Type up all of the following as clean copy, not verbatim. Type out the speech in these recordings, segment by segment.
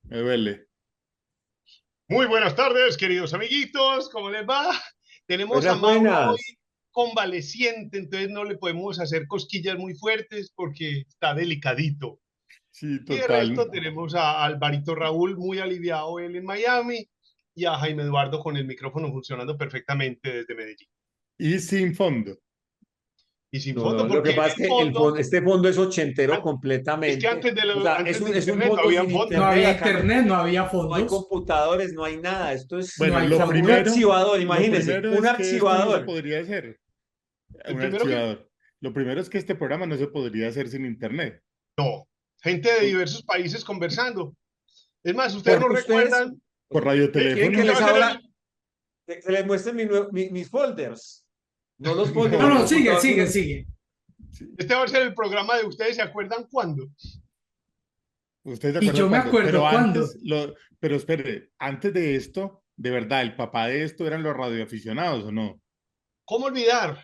Me duele. Muy buenas tardes, queridos amiguitos, ¿cómo les va? Tenemos a Buenas, Mauro hoy buenas. convaleciente, entonces no le podemos hacer cosquillas muy fuertes porque está delicadito. Sí, Y de resto total. tenemos a Alvarito Raúl muy aliviado él en Miami y a Jaime Eduardo con el micrófono funcionando perfectamente desde Medellín. Y sin fondo. Y sin No, fondo, no, lo que porque pasa es el que fondo, este fondo es ochentero an- es que completamente. O sea, antes de es un internet no fondo había sin fondo. No internet. había Acá internet, no había no hay fondos, computadores, no hay nada. Esto es, no Bueno, hay o sea, un fondos. archivador, lo imagínense, primero un es que esto no se archivador. podría hacer. El Un primero que, archivador. Lo primero es que este programa no se podría hacer sin internet. no, gente de Por, diversos países conversando. Es más, ustedes por, no Ustedes recuerdan, por quieren este que radioteléfono. les va a ser habla, que les muestre mis folders, no los folders No, del no, No. sigue, computador, sigue, sino sigue. Sí. este va a ser el programa de ustedes, ¿se acuerdan cuándo? ¿Ustedes se Y acuerdan yo me cuándo? acuerdo cuándo. Pero espere, antes de esto, de verdad, el papá de esto eran los radioaficionados, ¿o no? ¿Cómo olvidar?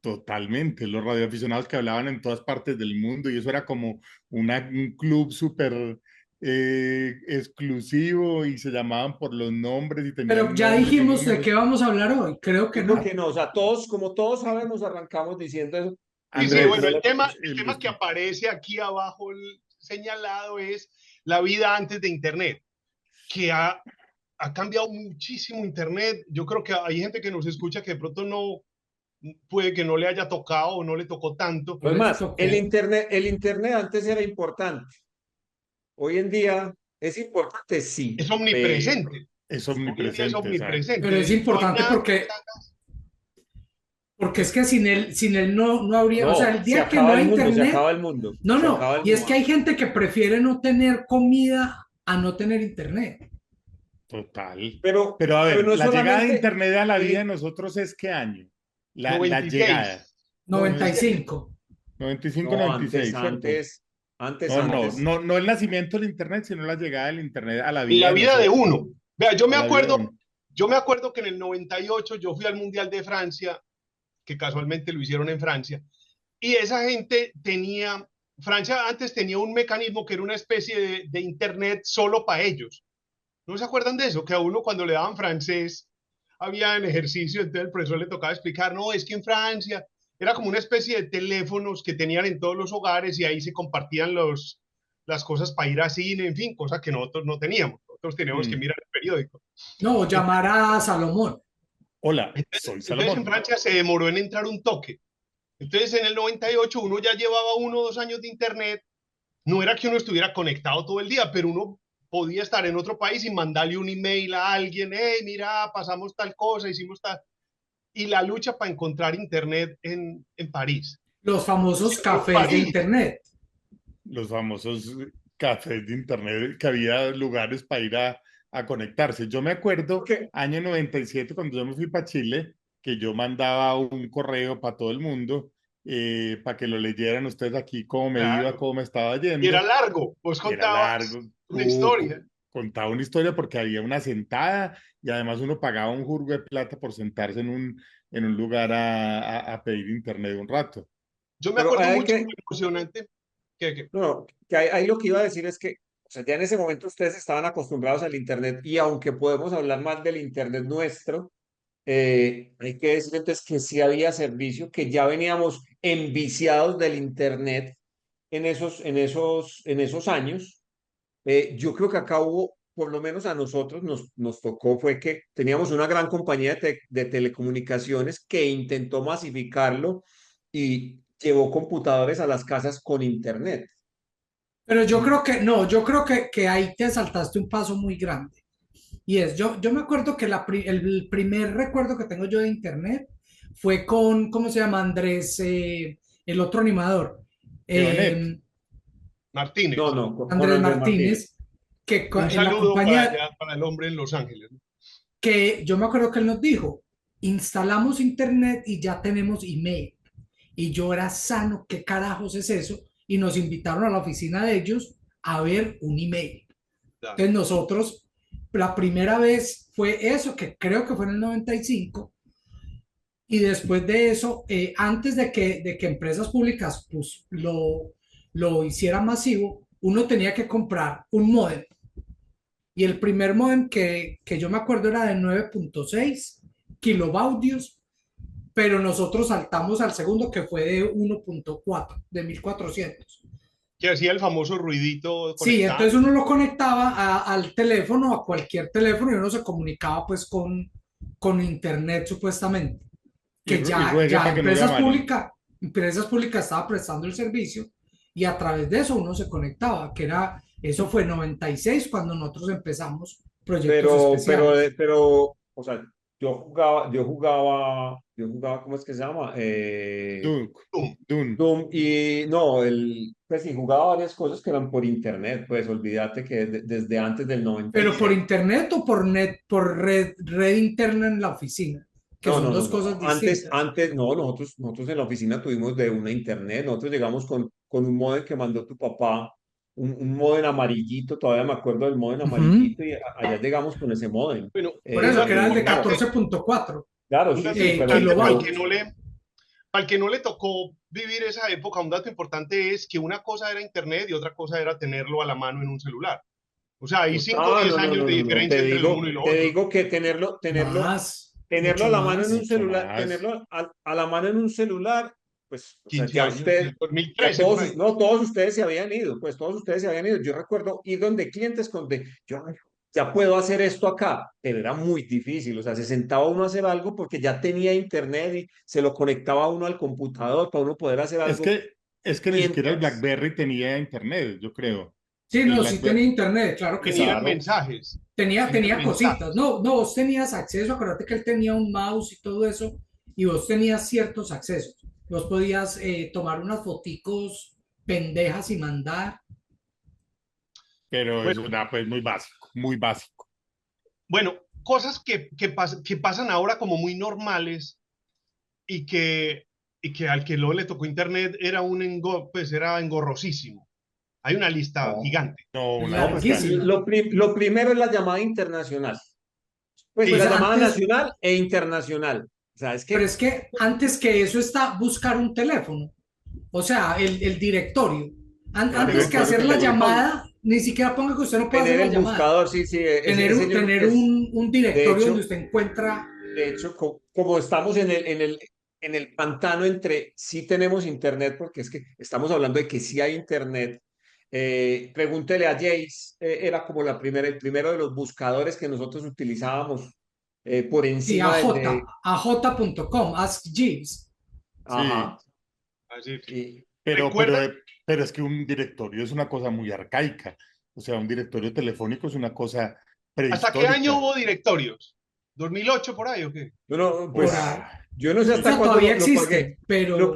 Totalmente, los radioaficionados que hablaban en todas partes del mundo y eso era como un club súper exclusivo y se llamaban por los nombres y Pero tenían ya nombres y dijimos de qué números. vamos a hablar hoy. Creo que yo creo no. que no. O sea, todos, como todos sabemos, arrancamos diciendo eso. Sí, Y sí, no, bueno, Andrés, no le el tema que listo. aparece aquí abajo señalado es la vida antes de Internet, que ha cambiado muchísimo Internet. Yo creo que hay gente que nos escucha que de pronto no, puede que no le haya tocado o no le tocó tanto. No Es les más, tocó. el internet antes era importante. Hoy en día es importante, sí, Es pero omnipresente. Es Hoy en día es omnipresente, exacto. Pero es omnipresente. No hay importante nada que usted porque es que sin él no habría, o sea, no, el se día que no acaba hay el mundo, se internet, acaba el mundo, no, se no. acaba el Y es mundo. que hay gente que prefiere no tener comida a no tener internet. Total. Pero, Pero a pero ver, no es la llegada de solamente Internet a la el, vida de in- nosotros es ¿qué año? La llegada. 96, Noventa y 97. cinco. 95, no, 96, ¿cierto? antes, No, no, antes. no, no el nacimiento del Internet, sino la llegada del Internet a la En vida la de vida de nosotros, uno. Vea, a la vida de uno. yo me acuerdo que en el 98 yo fui al Mundial de Francia, que casualmente lo hicieron en Francia, y esa gente tenía, Francia antes tenía un mecanismo que era una especie de internet solo para ellos. ¿No se acuerdan de eso? Que a uno cuando le daban francés había en ejercicio, entonces el profesor le tocaba explicar, no, es que en Francia era como una especie de teléfonos que tenían en todos los hogares y ahí se compartían las cosas para ir a cine, en fin, cosas que nosotros no teníamos. Nosotros teníamos que Mm. mirar el periódico. No, llamar a Salomón. Hola, Entonces, soy entonces en Salomón. Francia se demoró en entrar un toque. Entonces en el 98 uno ya llevaba 1 o 2 años de internet. No era que uno estuviera conectado todo el día, pero uno podía estar en otro país y mandarle un email a alguien, hey, mira, pasamos tal cosa, hicimos tal. Y la lucha para encontrar internet en París. Los famosos En cafés de París. internet. Los famosos cafés de Internet, que había lugares para ir a conectarse. Yo me acuerdo, Porque, año 97 cuando yo me fui para Chile, que yo mandaba un correo para todo el mundo, para que lo leyeran ustedes aquí, cómo me iba, Claro. cómo me estaba Y era yendo. largo. Vos Y era contabas largo, una historia. contaba una historia porque había una sentada y además uno pagaba un jurgo de plata por sentarse en un lugar a pedir internet un rato. Yo me pero acuerdo hay mucho, que, muy emocionante, que no, no, que ahí lo que iba a decir es que, o sea, ya en ese momento ustedes estaban acostumbrados al internet y aunque podemos hablar más del internet nuestro, hay que decir entonces que sí había servicio, que ya veníamos enviciados del internet en esos años. Yo creo que acá hubo, por lo menos a nosotros nos tocó, fue que teníamos una gran compañía de telecomunicaciones que intentó masificarlo y llevó computadores a las casas con internet. Pero yo Mm. creo que, no, yo creo que ahí te saltaste un paso muy grande. Y yo me acuerdo que el primer recuerdo que tengo yo de internet fue con, ¿cómo se llama? Andrés, el otro animador, Eonet, eh, No, Martínez. no, con Andrés Andrés Martínez. Martínez, que Un en la saludo para compañía allá, para el hombre en Los Ángeles. ¿No? que yo me acuerdo que él nos dijo, instalamos internet y ya tenemos email. Y yo era sano, ¿qué carajos es eso? Y nos invitaron a la oficina de ellos a ver un email. Ya. Entonces nosotros, la primera vez fue eso, que creo que fue en el 95, y después de eso, antes de que empresas públicas pues, lo hicieran masivo, uno tenía que comprar un modem. Y el primer modem que yo me acuerdo era de 9.6 kilobaudios, pero nosotros saltamos al segundo que fue de 1.4 de 1400. Que hacía el famoso ruidito Sí, conectado. entonces uno lo conectaba al teléfono, a cualquier teléfono, y uno se comunicaba pues con internet supuestamente, Y, que y ruegue ya para que no llamaran. empresas públicas estaban prestando el servicio y a través de eso uno se conectaba, eso fue en 96 cuando nosotros empezamos proyectos especiales. O sea, ¿cómo es que se llama? Duke, Dune. Doom y no, pues sí, jugaba varias cosas que eran por internet, pues olvídate que desde antes del Pero por 96. internet o por red interna en la oficina, que No, son no, no, dos no. cosas distintas. No, nosotros en la oficina tuvimos de una internet, nosotros llegamos con un modem que mandó tu papá, un modem amarillito, todavía me acuerdo del modem Ujú. amarillito y allá llegamos con ese modem. Bueno, Por un eso, que dato era el de No, importante, 14.4 claro, un sí, dato sí, importante kilovatios. para el que no le tocó vivir esa época, un dato importante es que una cosa era internet y otra cosa era tenerlo a la mano en un celular. O sea, hay 5 o 10 no, no, años no, de no, no. diferencia entre lo uno y lo Te otro. digo que tenerlo a Mucho la mano en un más. Mucho celular, más. a la mano en un celular, pues, o sea, 15 años, en el ya 2013 por ahí. no, todos ustedes se habían ido, pues todos ustedes se habían ido. Yo recuerdo ir donde clientes yo "Ay, ya puedo hacer esto acá", pero era muy difícil, o sea, se sentaba uno a hacer algo porque ya tenía internet y se lo conectaba uno al computador para uno poder hacer Es algo. que, es que ni siquiera el Mientras, BlackBerry tenía internet, yo creo. Sí, El no, sí tenía BlackBerry, internet, claro que Tenía sí. claro, mensajes, Tenía cositas. mensajes. No, no, vos tenías acceso, acuérdate que él tenía un mouse y todo eso, y vos tenías ciertos accesos. Vos podías tomar unas foticos pendejas y mandar. pero Bueno, eso era pues muy básico, muy básico. bueno, cosas que pasan ahora como muy normales y que al que luego le tocó internet pues era engorrosísimo. Hay una lista no, gigante. No, una no, pues lista. Larguísima. lo primero es la llamada internacional. Pues Pues la Sí, llamada antes, nacional e internacional. O sea, es pero que es que antes que eso está buscar un teléfono, o sea, el directorio. El Antes que directorio hacer la telefónico. llamada, ni siquiera ponga que usted no puede hacer tener la el llamada. buscador, sí, sí, ese yo, Tener es, un de directorio donde hecho, usted encuentra. como estamos en el pantano entre sí tenemos internet, porque es que estamos hablando de que sí hay internet. Pregúntele a Jace, era como el primero de los buscadores que nosotros utilizábamos por Sí, encima AJ.com, Ask Jeeves. Sí, ajá, así. y pero, pero, ¿Recuerdan pero es que un directorio es una cosa muy arcaica. O sea, un directorio telefónico es una cosa hasta qué año prehistórica. hubo directorios? ¿2008 por ahí o qué? Por ahí. pues yo no sé O hasta sea, cuándo todavía lo pagué. existen, pero Lo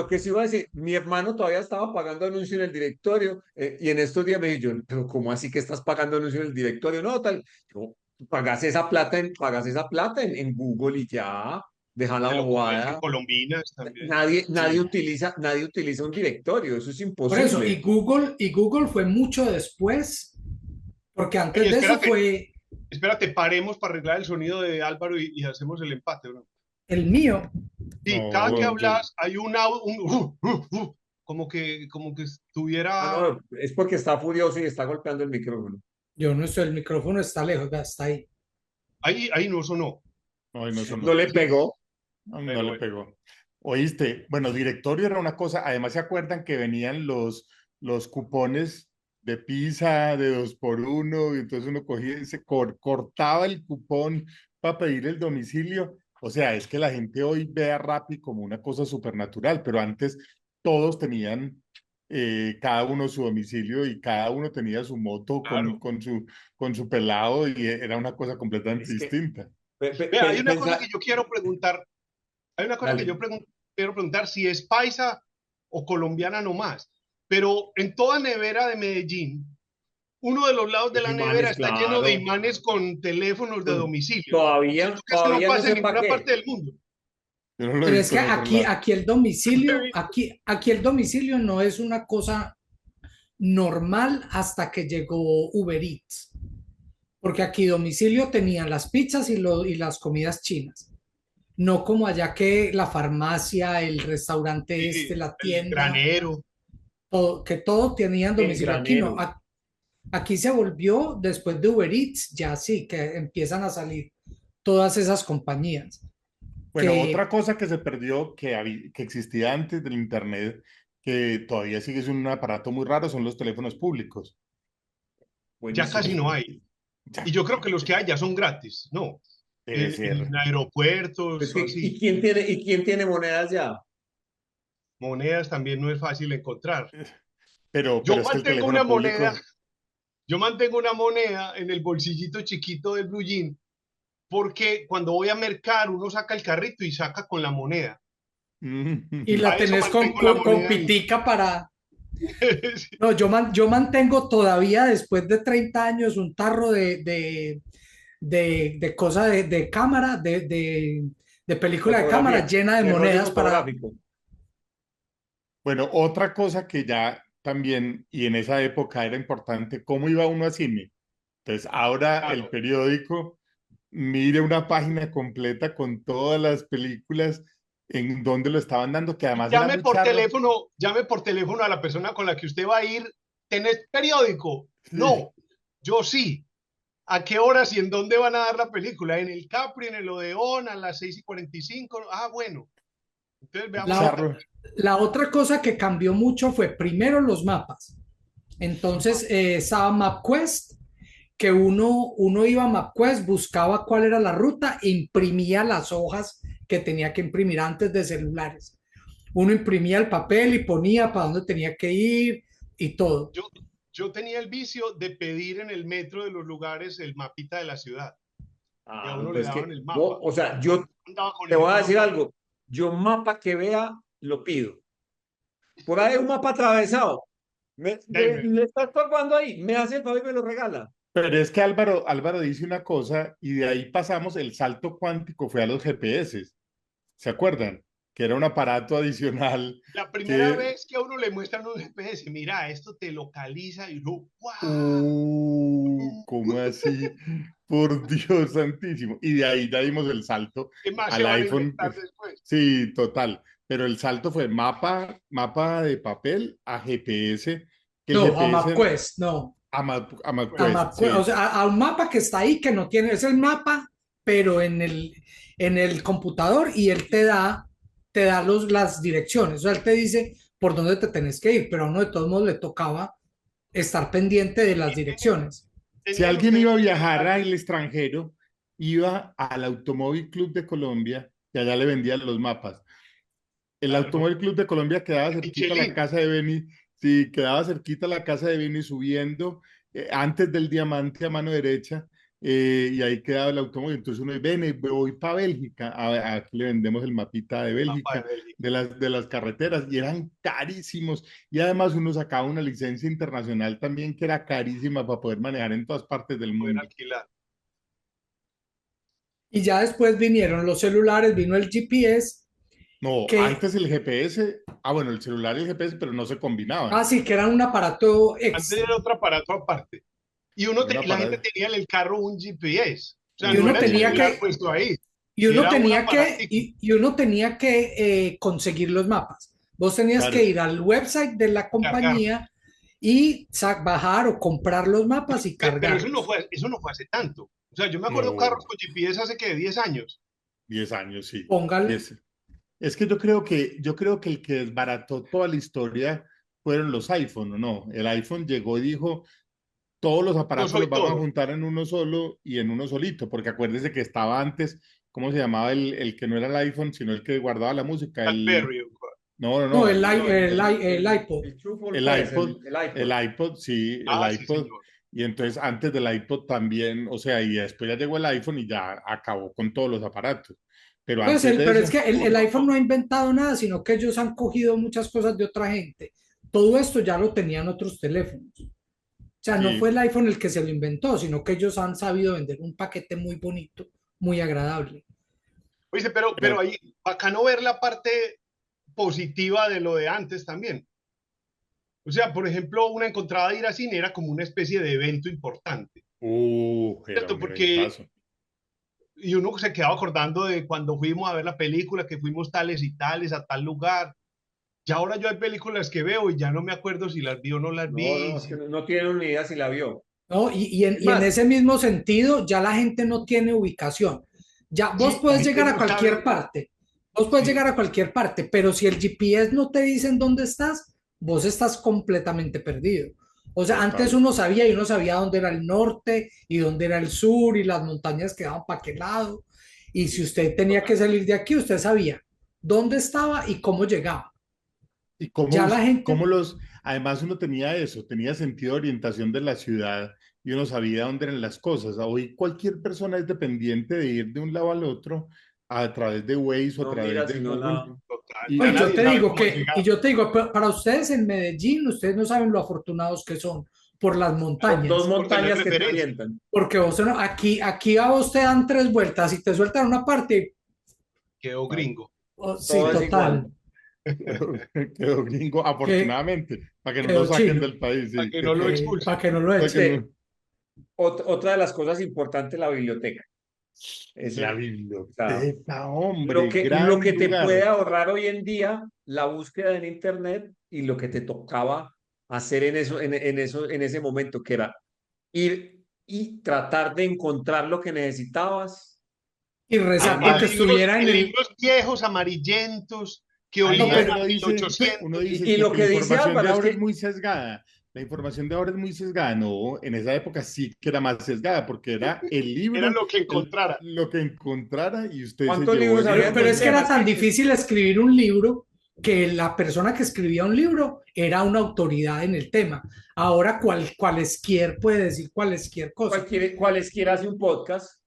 que sí iba a decir, mi hermano todavía estaba pagando anuncio en el directorio y en estos días me dijo, yo, pero ¿cómo así que estás pagando anuncio en el directorio? No, tal, yo, pagas esa plata en Google y ya, deja la Se lo comerse en bobada. Colombinas también. Sí, Nadie utiliza un directorio, eso es por eso, imposible. Y Google fue mucho después, porque Oye, antes de eso fue espérate, paremos para arreglar el sonido de Álvaro y hacemos el empate, ¿no? el mío. Sí, cada que no, yo, hablas hay como que Ah, estuviera no, es porque está furioso y está golpeando el micrófono. Yo no estoy, el micrófono está lejos, vea, está ahí. ahí no sonó, no, no, eso No no. le pegó. No, no pero le bueno. pegó. Oíste, bueno, directorio era una cosa, además se acuerdan que venían los cupones de pizza de 2 por 1 y entonces uno cogía y cortaba el cupón para pedir el domicilio. O sea, es que la gente hoy ve a Rappi como una cosa supernatural, pero antes todos tenían cada uno su domicilio y cada uno tenía su moto Claro. con su pelado y era una cosa completamente Es que, distinta. Vea, hay una cosa que yo quiero preguntar, dale. quiero preguntar si es paisa o colombiana nomás, pero en toda nevera de Medellín, uno de los lados de Los la nevera imanes, está lleno de claro. imanes con teléfonos de domicilio. Siento que eso no Todavía no pasa en sé para ninguna parte qué. del mundo. Yo no lo he Pero es visto que en otro lado. aquí el domicilio no es una cosa normal hasta que llegó Uber Eats. Porque aquí domicilio tenían las pizzas y las comidas chinas. No como allá que la farmacia, el restaurante Sí, la el tienda, granero. que todo tenían El domicilio. Aquí no. granero. Aquí se volvió, después de Uber Eats, ya sí, que empiezan a salir todas esas compañías. Bueno, Que otra cosa que se perdió, que existía antes del Internet, que todavía sigue siendo un aparato muy raro, son los teléfonos públicos. Ya casi Buenísimos. no hay. Y Ya, yo creo que los que hay ya son gratis, ¿no? debe En ser. aeropuertos Pues o que, así. ¿y quién tiene monedas ya? Monedas también no es fácil encontrar. Pero Yo es que el mantengo una teléfono moneda, público, yo mantengo una moneda en el bolsillito chiquito del blue jean, porque cuando voy a mercar uno saca el carrito y saca con la moneda. y la Para eso tenés mantengo la con moneda ahí. pitica para... Sí. No, yo mantengo todavía después de 30 años un tarro de cosa de cámara, de película de cámara Fotografía, llena de de rollo monedas para... fotográfico. bueno, otra cosa que ya también, y en esa época era importante, ¿cómo iba uno a cine? Entonces, ahora el Claro. periódico mire una página completa con todas las películas en donde lo estaban dando, que además era muy charro. Llame por teléfono a la persona con la que usted va a ir. ¿Tenés periódico? Sí, No, yo sí. ¿A qué horas y en dónde van a dar la película? ¿En el Capri, en el Odeón, a las 6:45? Ah, bueno. Entonces veamos la La, charro. película. la otra cosa que cambió mucho fue primero los mapas. Entonces estaba MapQuest, que uno iba a MapQuest, buscaba cuál era la ruta, e imprimía las hojas que tenía que imprimir antes de celulares. Uno imprimía el papel y ponía para dónde tenía que ir y todo. Yo, yo tenía el vicio de pedir en el metro de los lugares el mapita de la ciudad. Y a Ah, uno le pues daban que, el mapa. o sea, yo Andaba con te ese voy a puro decir mapa. algo. Yo un mapa que vea, lo pido. Por ahí un mapa atravesado. Deme. Le está estorbando ahí. Me hace el favor y me lo regala. Pero es que Álvaro dice una cosa y de ahí pasamos, el salto cuántico fue a los GPS. ¿Se acuerdan? Que era un aparato adicional La primera que, vez que a uno le muestran un GPS, mira, esto te localiza y uno, ¡guau! ¿cómo así? Por Dios santísimo. Y de ahí ya dimos el salto ¿Qué más se al van a iPhone. inventar después? Sí, total. Pero el salto fue mapa de papel a GPS, que el No, a GPS MapQuest, no. a A MapQuest, MapQuest, o sí. sea, a un mapa que está ahí, que no tiene, es el mapa, pero en el computador y él te da las direcciones. O sea, él te dice por dónde te tenés que ir, pero a uno de todos modos le tocaba estar pendiente de las Y tenían, direcciones. Si tenían alguien iba ustedes a un viajar celular. al extranjero, iba al Automóvil Club de Colombia, que allá le vendían los mapas. El Claro, Automóvil Club de Colombia quedaba cerquita a la Michelin. casa de Beni, sí, quedaba cerquita a la casa de Beni subiendo antes del diamante a mano derecha, y ahí quedaba el automóvil. Entonces uno dice, Beni, voy para Bélgica, aquí le vendemos el mapita de Mapa de Bélgica, Bélgica. de las carreteras, y eran carísimos. Y además uno sacaba una licencia internacional también que era carísima para poder manejar en todas partes del Poder mundo. alquilar. Y ya después vinieron los celulares, vino el GPS, No, que, antes el GPS, bueno, el celular y el GPS, pero no se combinaban. sí, que era un aparato Antes extra. era otro aparato aparte. Y Era una la gente parada. tenía en el carro un GPS. O sea, Y no uno era el tenía celular que, puesto ahí. y uno Era un tenía aparatico. y uno tenía que conseguir los mapas. Vos tenías que Claro, ir al website de la Cargarlos. compañía y bajar o comprar los mapas y Pero cargarlos. eso no fue hace tanto. O sea, yo me acuerdo carros no, con GPS hace que 10 años. 10 años, sí. Póngale. 10. Es que yo creo que el que desbarató toda la historia fueron los iPhone, ¿o no? El iPhone llegó y dijo, todos los Yo aparatos soy los vamos a todo. juntar en uno solo y en uno solito, porque acuérdese que estaba antes, ¿cómo se llamaba el que no era el iPhone, sino el que guardaba la música? BlackBerry. No, no, No, no, el iPod. El chufol, el pues, iPod, el el iPod. iPod, sí, el Ah, sí, iPod. señor. Y entonces antes del iPod también, o sea, y después ya llegó el iPhone y ya acabó con todos los aparatos. Pero Pues antes de pero es eso, que el Todo, iPhone todo. no ha inventado nada, sino que ellos han cogido muchas cosas de otra gente. Todo esto ya lo tenían otros teléfonos. O sea, no fue sí, el iPhone el que se lo inventó, sino que ellos han sabido vender un paquete muy bonito, muy agradable. Oye, pero pero ahí, acá no ver la parte positiva de lo de antes también. O sea, por ejemplo, una encontrada de ir a cine era como una especie de evento importante, era ¿cierto? un Porque eventazo. y uno se quedaba acordando de cuando fuimos a ver la película, que fuimos tales y tales a tal lugar. Ya ahora yo hay películas que veo y ya no me acuerdo si las vi o no las No, vi. no, es que no tienen ni idea si la vio. ¿no? Es Y en más, ese mismo sentido, ya la gente no tiene ubicación. Ya vos Sí, la puedes gente llegar a no cualquier sabe. parte, vos puedes Sí, llegar a cualquier parte, pero si el GPS no te dice en dónde estás, vos estás completamente perdido. O sea, antes Total. uno sabía y uno sabía dónde era el norte y dónde era el sur y las montañas quedaban para qué lado. Y si usted tenía que total. salir de aquí, usted sabía dónde estaba y cómo llegaba. Y Ya la gente, además uno tenía eso, tenía sentido de orientación de la ciudad y uno sabía dónde eran las cosas. Hoy cualquier persona es dependiente de ir de un lado al otro a través de Waze o a no través mira, de sino Google. la... Total. Y, Ya y yo nadie te sabe digo cómo que, y llegar. yo te digo, para ustedes en Medellín, ustedes no saben lo afortunados que son por las Son dos montañas. Por tener montañas que te referencia. orientan. Porque vos, aquí a vos te dan tres vueltas y te sueltan una parte. Quedó gringo. Oh, sí, Todo es igual. total. quedó gringo, Que afortunadamente, para que no lo quedó saquen chino. del país. Para Sí, que no lo Para expulsen. que no lo para que echen. Este, no- otra de las cosas importantes, la biblioteca. La Ese, o sea, biblioteca, hombre, lo gran que te puede lugar. ahorrar hoy en día la búsqueda en internet y lo que te tocaba hacer en ese momento, que era ir y tratar de encontrar lo que necesitabas. Y rezar Además, porque estuviera en En el. libros viejos, amarillentos, que No, olían además pero, a uno 1800. dice Y que lo la que dice información de Álvaro es ahora es que muy sesgada. La información de ahora es muy sesgada. No, en esa época sí que era más sesgada porque era el Era libro, lo que encontrara. lo que encontrara y usted se ¿cuántos llevó libros ese había en tu pero es que recuerdo. tema? era tan difícil escribir un libro que la persona que escribía un libro era una autoridad en el tema. Ahora cualesquier puede decir cualesquier cosa. Cualesquiera hace un podcast.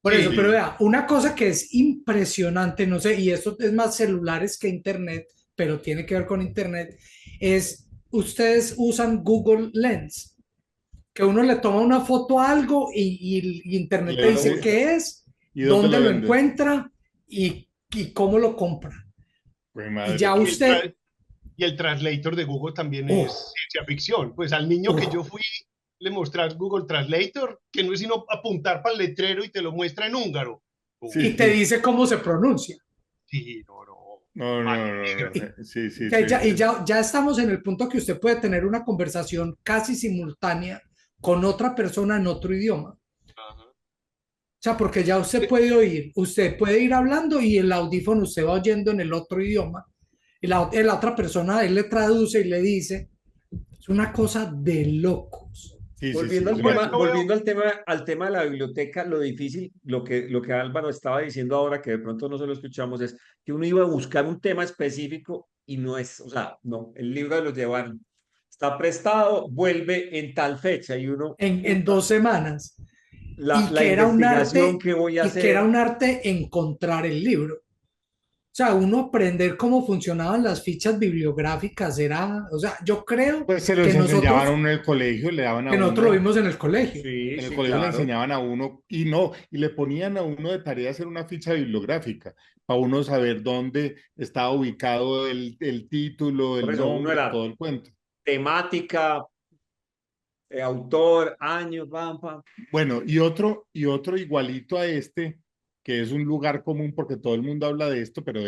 Por eso, Sí. pero Sí, vea, una cosa que es impresionante, no sé, y esto es más celulares que internet, pero tiene que ver con internet, es ustedes usan Google Lens, que uno le toma una foto a algo y y internet le te No lo dice busca. qué es, ¿y dónde dónde lo lo venden? encuentra y cómo lo compra. Pues Y madre ya Y mía. usted, el translator de Google también es oh, ciencia ficción. Pues al niño que oh, yo fui, le mostras Google Translator, que no es sino apuntar para el letrero y te lo muestra en húngaro. Sí, y Uy, te sí. dice cómo se pronuncia. sí, no, no. No, Magia no, negra. no, no. Sí, sí, Que sí, ya, y sí. ya estamos en el punto que usted puede tener una conversación casi simultánea con otra persona en otro idioma. O Ajá. sea, porque ya usted puede ir hablando y el audífono usted va oyendo en el otro idioma y la otra persona él le traduce y le dice, es una cosa de locos. Sí, sí, sí, es una cosa. Volviendo al tema de la biblioteca, lo difícil, lo que Álvaro estaba diciendo ahora, que de pronto no se lo escuchamos, es que uno iba a buscar un tema específico y no es, o sea, no, el libro de los llevan, está prestado, vuelve en tal fecha y uno, En puta, 2 semanas. la investigación que voy a Y que era hacer, un arte encontrar el libro. O sea, uno aprender cómo funcionaban las fichas bibliográficas era, o sea, yo creo Pues se los enseñaban a nosotros, uno en el colegio, le daban a que nosotros lo uno. vimos en el colegio. sí, En el sí, colegio le claro. enseñaban a uno y no, y le ponían a uno de tarea hacer una ficha bibliográfica para uno saber dónde estaba ubicado el título, Por el eso uno nombre, era todo el cuento. temática, autor, año, pam, pam. Bueno, y otro igualito a este, que es un lugar común porque todo el mundo habla de esto, pero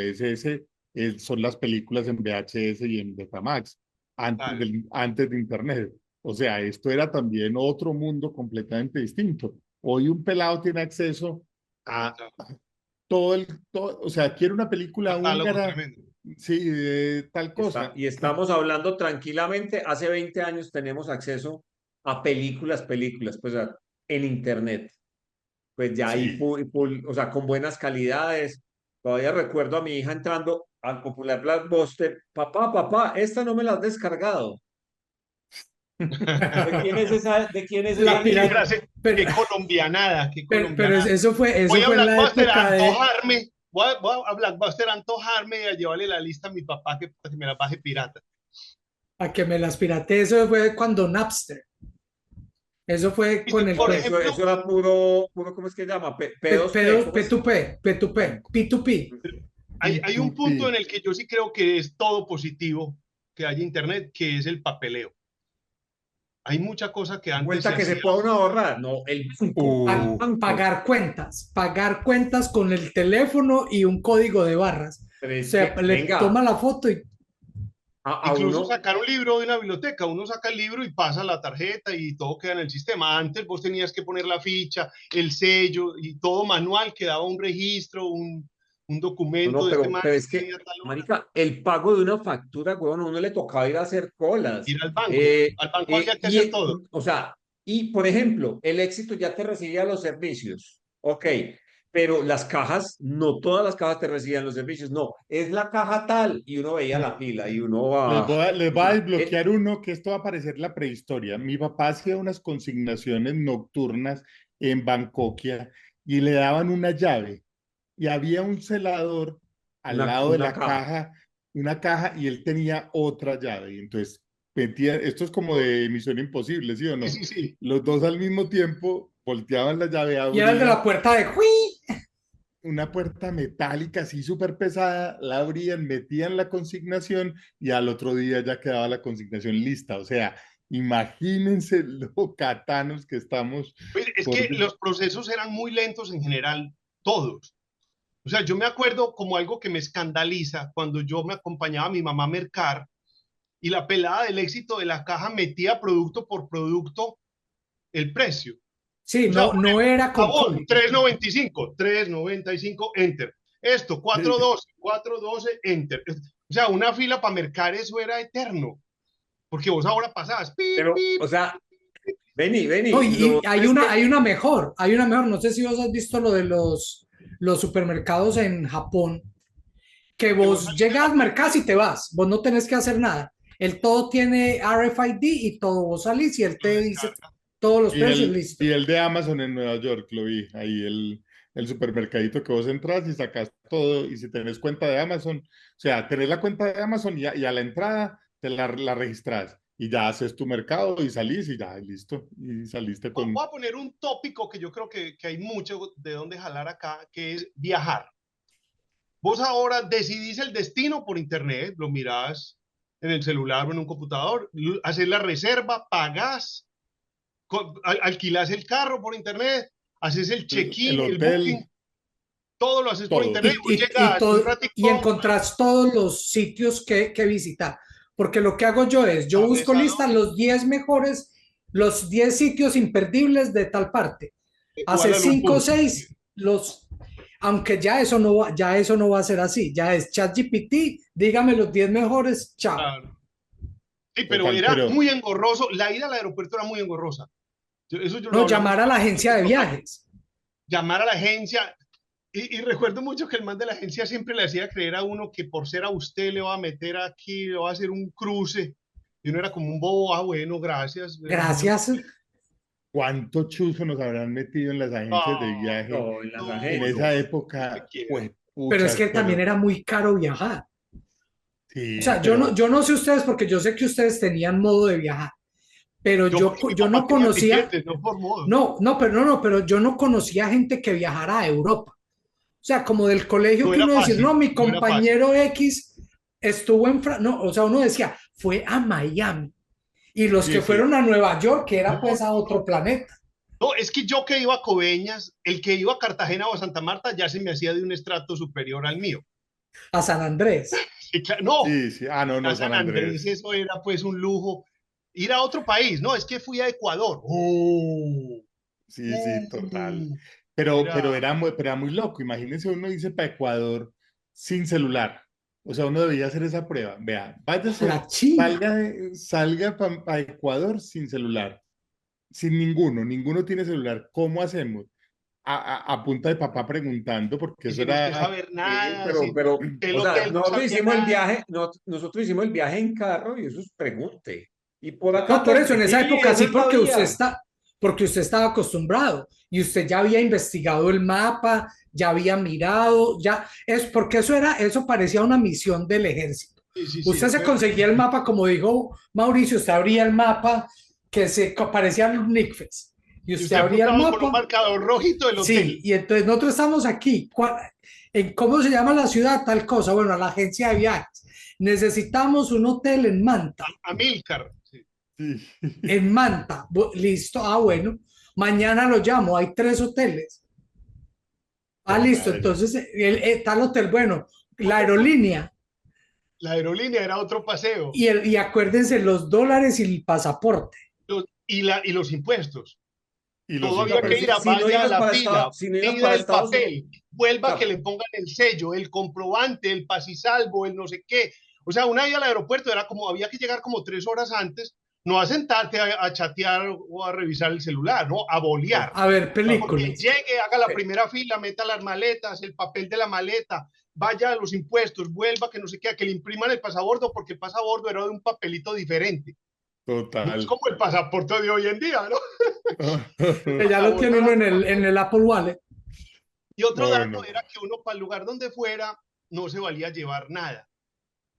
son las películas en VHS y en Betamax, Total. antes de Internet. O sea, esto era también otro mundo completamente distinto. Hoy un pelado tiene acceso a o sea, quiere una película Catálogo húngara, tremendo. sí, de tal cosa. Y estamos hablando tranquilamente, hace 20 años tenemos acceso a películas, pues en internet, pues ya ahí, Sí. o sea, con buenas calidades. Todavía recuerdo a mi hija entrando al popular Blockbuster, papá, esta no me la has descargado. ¿De quién es esa La Qué niña? pirata, frase, pero, qué colombianada, qué pero colombianada. eso Voy a fue en la Blackbuster a época de, antojarme, voy a Blackbuster a antojarme y a llevarle la lista a mi papá que, para que me la baje pirata. a que me las pirateé, eso fue cuando Napster, eso fue Dice, con el por Eso ejemplo, era ¿cómo es que se llama? P2P, ¿cómo es? P2P, P2P, P2P. hay un punto en P2P. el que yo sí creo que es todo positivo que haya internet, que es el papeleo. Hay mucha cosa que antes Cuenta se que se hacía. puede uno ahorrar, no, el banco. Pagar cuentas con el teléfono y un código de barras. Pero O es sea, que, le venga, toma la foto y A Incluso uno, sacar un libro de una biblioteca, uno saca el libro y pasa la tarjeta y todo queda en el sistema. Antes vos tenías que poner la ficha, el sello y todo manual, quedaba un registro, un documento no, de este pero man es que, venía a tal hora. marica, el pago de una factura, weón, a uno le tocaba ir a hacer colas. Ir Eh, al banco había que hacer todo. o sea, y por ejemplo, el Éxito ya te recibía los servicios, ok, pero las cajas, no todas las cajas te recibían los servicios, no, es la caja tal, y uno veía la fila, y uno va, Les o voy a sea, desbloquear uno que esto va a parecer la prehistoria. Mi papá hacía unas consignaciones nocturnas en Bancoquia y le daban una llave y había un celador al lado de una la caja. caja, una caja y él tenía otra llave. Y entonces metía, esto es como de Misión Imposible, ¿sí o Sí, no? sí, sí. Los dos al mismo tiempo volteaban la llave, Y era el de la abrían puerta de ¡Hui! una puerta metálica así súper pesada, la abrían, metían la consignación y al otro día ya quedaba la consignación lista. O sea, imagínense lo catanos que estamos Pues es por... que los procesos eran muy lentos en general, todos. O sea, yo me acuerdo como algo que me escandaliza cuando yo me acompañaba a mi mamá a mercar y la pelada del Éxito de la caja metía producto por producto el precio. Sí, O sea, no, por no ejemplo, era con jabón, código. 3.95, 3.95, enter. Esto, 4.12, 4.12, enter. O sea, una fila para mercar eso era eterno, porque vos ahora pasabas, pip, Pero, pip. o sea, vení, No, vení, y es que, hay una mejor, no sé si vos has visto lo de los supermercados en Japón, que Que vos vos salís de llegas, la mercás tienda, y te vas, vos no tenés que hacer nada. El todo tiene RFID y todo, vos salís y él lo te dice descarga. todos los precios, Y listo. el de Amazon en Nueva York, lo vi, ahí el supermercadito que vos entras y sacas todo, y si tenés cuenta de Amazon, o sea, tenés la cuenta de Amazon y a la entrada te la registras y ya haces tu mercado y salís y ya, y listo, y saliste Voy con... a poner un tópico que yo creo que hay mucho de dónde jalar acá, que es viajar. Vos ahora decidís el destino por internet, lo mirás en el celular o en un computador, haces la reserva, pagás, alquilás el carro por internet, haces el El check-in, el booking, hotel, todo lo haces por todo. internet. Vos llegás un Y ratico encontrás todos los sitios que visitar. Porque lo que hago yo es, yo ¿sabes busco a listas dónde? los 10 mejores, los 10 sitios imperdibles de tal parte. Hace Kuala 5 o Lumpur. 6 los, aunque ya eso no va a ser así, ya es ChatGPT, dígame los 10 mejores, chao. Claro. Sí, pero Total, era muy engorroso. La ida al aeropuerto era muy engorrosa. Eso yo lo No, hablamos llamar a la agencia de en otra. viajes. Llamar a la agencia. Y recuerdo mucho que el man de la agencia siempre le hacía creer a uno que por ser a usted le va a meter aquí, le va a hacer un cruce. Y uno era como un bobo, ah, bueno, gracias. Gracias. ¿cuánto chuzo nos habrán metido en las agencias de Ah, viaje no, en las en no, esa agencias. lo que época? quiera. Pues, Pero es puchas, que también pero era muy caro viajar. O sí, sea, pero yo no sé ustedes, porque yo sé que ustedes tenían modo de viajar, pero Yo porque mi yo papá no tenía conocía, tiquetes, no por modo. pero yo no conocía gente que viajara a Europa. O sea, como del colegio No que era uno decir, no, fácil, mi no era fácil. compañero X estuvo en Francia, no, o sea, uno decía, fue a Miami. Y los que sí, sí. fueron a Nueva York, que era No, pues a no, otro planeta, no, es que yo que iba a Coveñas, el que iba a Cartagena o a Santa Marta ya se me hacía de un estrato superior al mío. a San Andrés. Y no, Sí, sí. Ah, no, a no, San San Andrés Andrés. eso era pues un lujo. Ir a otro país, no, es que fui a Ecuador. Oh, Sí, sí, total. era, Pero era muy loco. Imagínense uno dice para Ecuador sin celular. O sea, uno debería hacer esa prueba. Vea, A la váyase, China. salga para Ecuador sin celular. Sin ninguno tiene celular. ¿Cómo hacemos? A punta de papá preguntando, porque y eso sin usted era... saber Sí, nada, sin el o sea, hotel no nosotros sabía hicimos el nada. viaje, nosotros hicimos el viaje en carro y eso es pregunte. Y por No, acá por eso, en esa sí, época esa sí, es la vía. porque usted estaba acostumbrado y usted ya había investigado el mapa, ya había mirado, ya, es porque eso parecía una misión del ejército. Sí, sí, sí, Usted se eso era. conseguía el mapa, como dijo Mauricio, usted abría el mapa que parecía un NICFES y Y usted usted abría el apuntaba con un mapa, marcador rojito del sí, hotel. y entonces nosotros estamos aquí, en cómo se llama la ciudad, tal cosa, bueno, la agencia de viajes. Necesitamos un hotel en Manta. Amílcar. Sí. Sí. En Manta, listo, bueno, mañana lo llamo, hay 3 hoteles. Listo, Total, entonces tal hotel, bueno, la aerolínea. La aerolínea era otro paseo. Y acuérdense los dólares y el pasaporte. Y los impuestos. Y los Todo No, había pero que ir a si no vaya a ibas la para fila, si no ibas pida para el Estados Unidos, papel, vuelva que claro, le pongan el sello, el comprobante, el pasisalvo, el no sé qué. O sea, una ida al aeropuerto era como, había que llegar como 3 horas antes, no a sentarte a chatear o a revisar el celular, ¿no? A bolear. A ver Porque películas. llegue, haga la primera fila, meta las maletas, el papel de la maleta, vaya a los impuestos, vuelva que no sé qué, a que le impriman el pasabordo, porque el pasabordo era de un papelito diferente. No es Total. como el pasaporte de hoy en día, ¿no? Que ya Para lo tiene uno volar. en el Apple Wallet. Y otro No, dato no. era que uno para el lugar donde fuera no se valía llevar nada.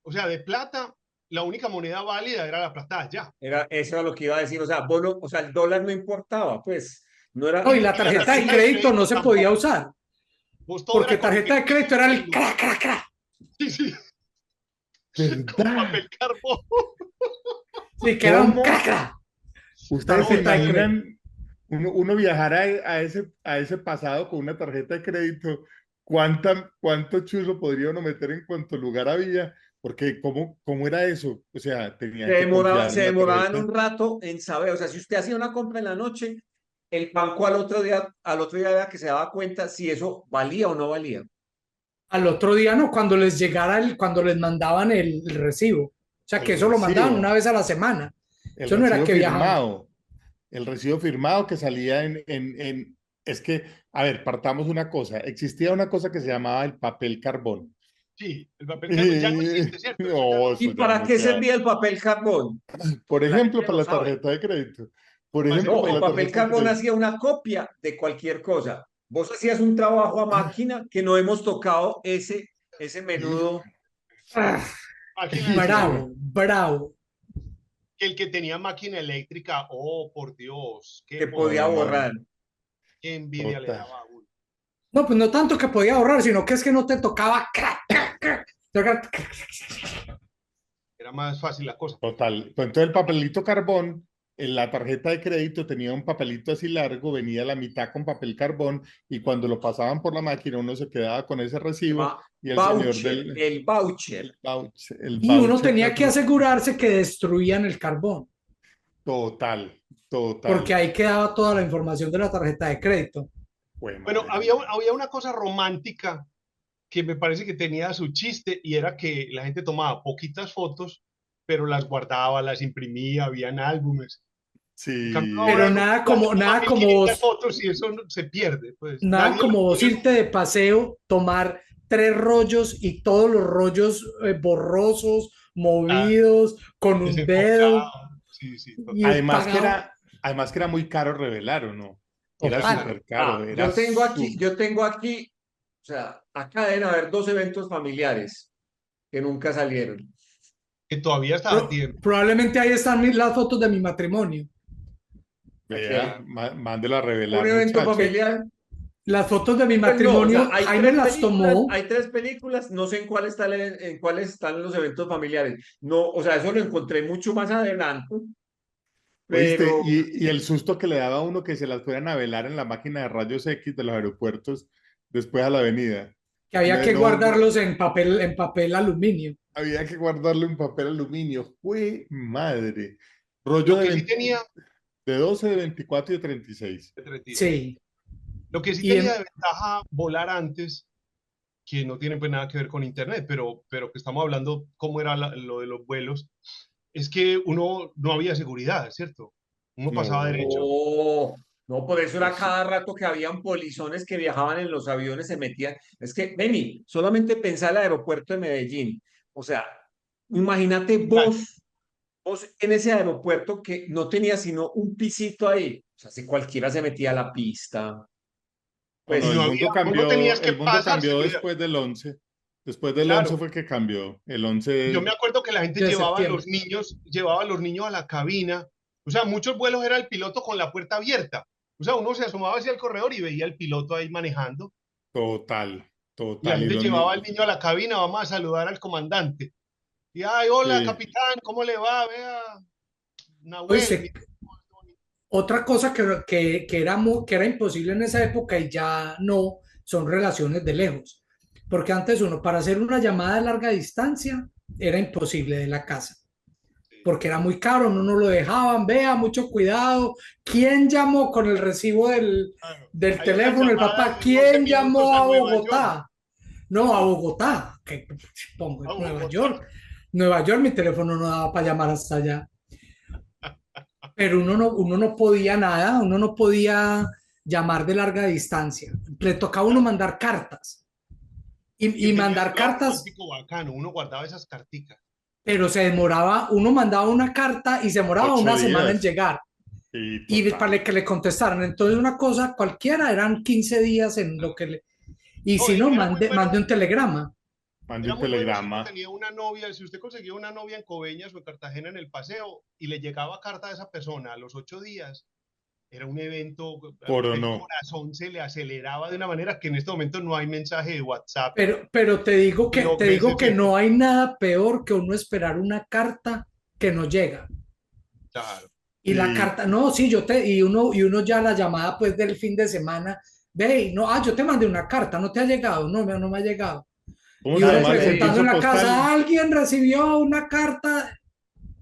O sea, de plata, la única moneda válida era la plata allá. eso era lo que iba a decir. O sea, o sea, el dólar no importaba, pues, no No, era, y la Y la tarjeta de tarjeta de crédito no crédito se podía tampoco. usar, Vos todo porque era con tarjeta de crédito efectivo era en el el lugar. cra, cra, cra. Sí, sí, con ¿Verdad? papel carbón. Sí, que era un cra, ¿Cómo? cra. ¿Ustedes se Tarjeta de crédito. imaginan uno viajar a ese pasado con una tarjeta de crédito? ¿Cuánto chuzo podría uno meter en cuanto lugar había? Porque ¿cómo era eso? O sea, tenían que confiar se en la demoraban tarjeta. un rato en saber. O sea, si usted hacía una compra en la noche, el banco al otro día era que se daba cuenta si eso valía o no valía. Al otro día no, cuando les llegara cuando les mandaban el recibo. O sea, El que eso lo mandaban una recibo, vez a la semana. el Eso no era recibo que viajaban. firmado, el recibo firmado que salía es que, a ver, partamos una cosa. Existía una cosa que se llamaba el papel carbón. Sí, el papel carbón ya no existe, ¿cierto? Eso ya No, no. ¿Y eso ya para no qué queda. servía el papel carbón? Por La ejemplo, gente para no la sabe. tarjeta de crédito. Por ejemplo, Hacer No, para el la papel tarjeta de carbón crédito. hacía una copia de cualquier cosa. Vos hacías un trabajo a máquina que no hemos tocado ese menudo Ah, máquina de escribir. bravo, bravo. El que tenía máquina eléctrica, oh, por Dios, qué que podía poder, No, borrar. qué envidia le total. daba a uno. No, pues no tanto que podía ahorrar, sino que es que no te tocaba. Crac, crac, crac. Era más fácil la cosa. Total. Pues entonces el papelito carbón, en la tarjeta de crédito tenía un papelito así largo, venía la mitad con papel carbón y cuando lo pasaban por la máquina uno se quedaba con ese Se recibo llama y el señor voucher, del el voucher. el Y uno voucher tenía que asegurarse que destruían el carbón, total, porque total. ahí quedaba toda la información de la tarjeta de crédito. Fue Bueno, madre. había una cosa romántica que me parece que tenía su chiste y era que la gente tomaba poquitas fotos, pero las guardaba, las imprimía, habían álbumes. En cambio Sí, ahora Pero la gente toma 1500 fotos y eso se pierde, pues nada nadie lo como vos puede. irte de paseo, tomar 3 rollos y todos los rollos borrosos, Ah, movidos, con un dedo desenfocado. Sí, sí, y total. pagado además que era muy caro revelar, ¿o no? Era Era total. caro. súper caro, era súper. Yo tengo aquí, o sea, acá deben haber dos eventos familiares que nunca salieron. Que todavía está a tiempo. Probablemente ahí están las fotos de mi matrimonio. Aquí Vea, hay mándelo a un revelar, evento muchacho. Que familiar. las fotos de mi Pues no, o sea, matrimonio, Jaime las tomó. hay tres películas, no sé en cuál está en cuáles están los eventos familiares. No, o sea, eso lo encontré mucho más adelante, ¿Oíste? pero Y el susto que le daba a uno que se las fueran a velar en la máquina de rayos X de los aeropuertos después a la avenida. Que había que No, no, guardarlos en papel aluminio. había que guardarle un papel aluminio. ¡Fue madre! Rollo Lo de, que sí 20 tenía, de 12, de 24 y de 36. de 36. Sí. Lo que sí Y tenía de ventaja volar antes, que no tiene pues nada que ver con internet, pero que estamos hablando cómo era lo de los vuelos, es que uno no había seguridad, ¿cierto? Uno pasaba derecho. No, no, no, por eso era eso. cada rato que habían polizones que viajaban en los aviones, se metían. Es que, Benny, solamente pensar el aeropuerto de Medellín. O sea, imagínate vos en ese aeropuerto que no tenía sino un pisito ahí. O sea, si cualquiera se metía a la pista, No, Y no, no pues, había, vos no tenías que el mundo pasar cambió seguridad. después del 11. Después del 11 Claro, fue que cambió. El yo 11, me acuerdo que la gente de septiembre. llevaba a los niños a la cabina. O sea, muchos vuelos era el piloto con la puerta abierta. O sea, uno se asomaba hacia el corredor y veía al piloto ahí manejando. total, Y la total. Y gente los llevaba niños, al niño a la cabina, vamos a saludar al comandante. Y, ay, hola, sí. capitán, ¿cómo le va? Vea, Nahuel. Oye, otra cosa que era imposible en esa época y ya no son relaciones de lejos. Porque antes uno, para hacer una llamada de larga distancia, era imposible de la casa, Sí. porque era muy caro, no nos lo dejaban, vea, mucho cuidado. ¿Quién llamó con el recibo Claro. del Hay unas teléfono? El llamadas papá, de 12 ¿quién minutos llamó a a Nueva York. Bogotá? No, a Bogotá, que pongo A en Nueva Bogotá. York. Nueva York, mi teléfono no daba para llamar hasta allá, pero uno no podía nada, uno no podía llamar de larga distancia. Le tocaba a uno mandar cartas Que y tenía mandar era cartas, romántico bacano, uno guardaba esas carticas. pero se demoraba, uno mandaba una carta y se demoraba Ocho una semana en días. llegar Sí, y para total. que le contestaran. Entonces una cosa cualquiera eran 15 días en lo que le... Y No, si no, era muy mande bueno. un telegrama. Mandé Era un muy bueno si uno telegrama. tenía una novia, si usted conseguía una novia en Coveñas o en Cartagena en el paseo y le llegaba carta de esa persona a los 8 días, era un evento, a usted el Coronó. corazón se le aceleraba de una manera que en este momento no hay mensaje de WhatsApp Pero que te logre ese digo que no efecto. hay nada peor que uno esperar una carta que no llega. Claro. Y la Sí. carta, no, sí, y uno ya la llamada pues del fin de semana, ve, no, yo te mandé una carta, no te ha llegado, no, no me ha llegado. ¿Cómo Y se uno llamaba el preguntando en servicio la postal? casa, ¿alguien recibió una carta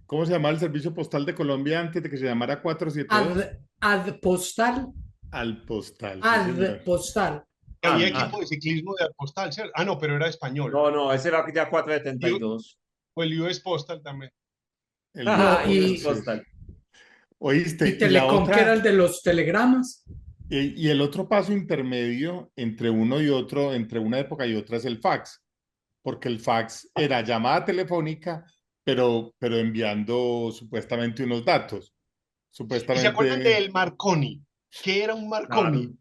¿Cómo se llamaba el servicio postal de Colombia antes de que se llamara 472? ad postal? Al postal, sí, Ad señor. postal. Y había Ah, equipo de ciclismo de postal, ¿cierto? Ah, no, pero era español. no, no, ese era ya 472. O el US Postal también. El US No, Ajá, US Postal, sí. Postal. y ¿Oíste? Y la Telecom, que era el otra, de los telegramas. y el otro paso intermedio entre uno y otro, entre una época y otra, es el fax, porque el fax era llamada telefónica, pero enviando supuestamente unos datos. ¿Y se acuerdan Supuestamente, del Marconi? ¿Qué era un Claro. Marconi?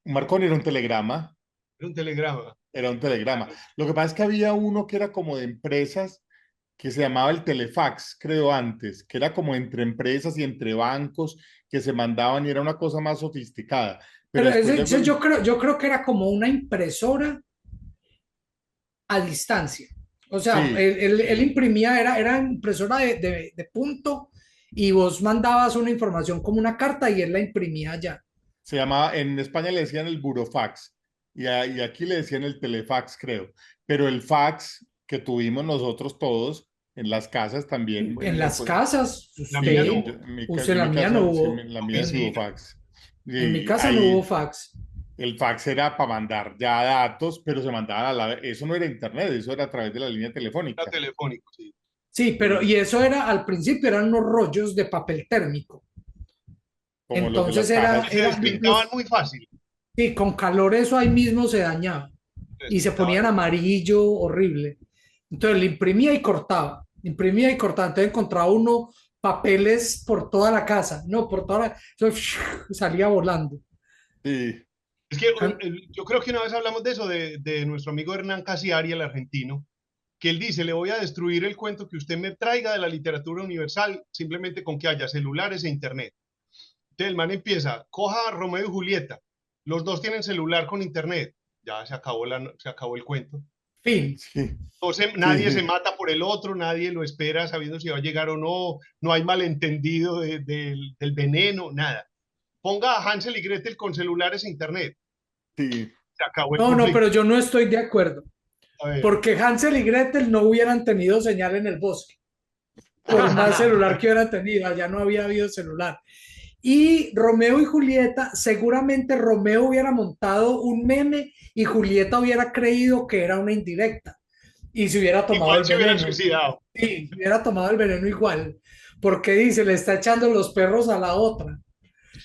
Marconi era un telegrama, Era un telegrama. era un telegrama. Claro. Lo que pasa es que había uno que era como de empresas que se llamaba el Telefax, creo antes, que era como entre empresas y entre bancos que se mandaban y era una cosa más sofisticada. Pero Pero después llegó ese el... yo creo que era como una impresora a distancia. O sea, Sí, él sí. imprimía, era impresora de punto y vos mandabas una información como una carta y él la imprimía allá. Se llamaba, en España le decían el burofax y aquí le decían el telefax, creo. Pero el fax que tuvimos nosotros todos en las casas también, En las pues, casas, La mía usted, no. usted yo en la mi mía no casa, sí, hubo, en la mía sí hubo Oficina. fax. en mi Y casa no hubo ahí fax. el fax era para mandar ya datos, pero se mandaban a la... Eso no era internet, eso era a través de la línea Era telefónica. telefónico, sí. Sí, pero Sí, y eso era, al principio eran unos rollos de papel térmico. como los de Entonces las cajas. Que se despintaban los, muy fácil. sí, con calor eso ahí mismo se dañaba Se y se despintaban. ponían amarillo, horrible. Entonces le imprimía y cortaba, imprimía y cortaba. Entonces encontraba uno papeles por toda la casa, no, por toda la... Eso, salía volando. Sí, Es que yo creo que una vez hablamos de eso, de nuestro amigo Hernán Casiari, el argentino, que él dice, le voy a destruir el cuento que usted me traiga de la literatura universal simplemente con que haya celulares e internet. Entonces el man empieza, coja a Romeo y Julieta, los dos tienen celular con internet, ya se acabó el cuento. Fin. sí, Nadie se sí, mata por el otro, nadie lo espera sabiendo si va a llegar o no, no hay malentendido del veneno, nada. Ponga a Hansel y Gretel con celulares e internet, sí. se acabó el No, no, pero conflicto. yo no estoy de acuerdo, A ver. porque Hansel y Gretel no hubieran tenido señal en el bosque, por más celular que hubieran tenido, allá no había habido celular. Y Romeo y Julieta, seguramente Romeo hubiera montado un meme y Julieta hubiera creído que era una indirecta y se hubiera tomado Igual el se hubieran veneno. suicidado. Sí, hubiera tomado el veneno igual, porque dice, le está echando los perros a la otra.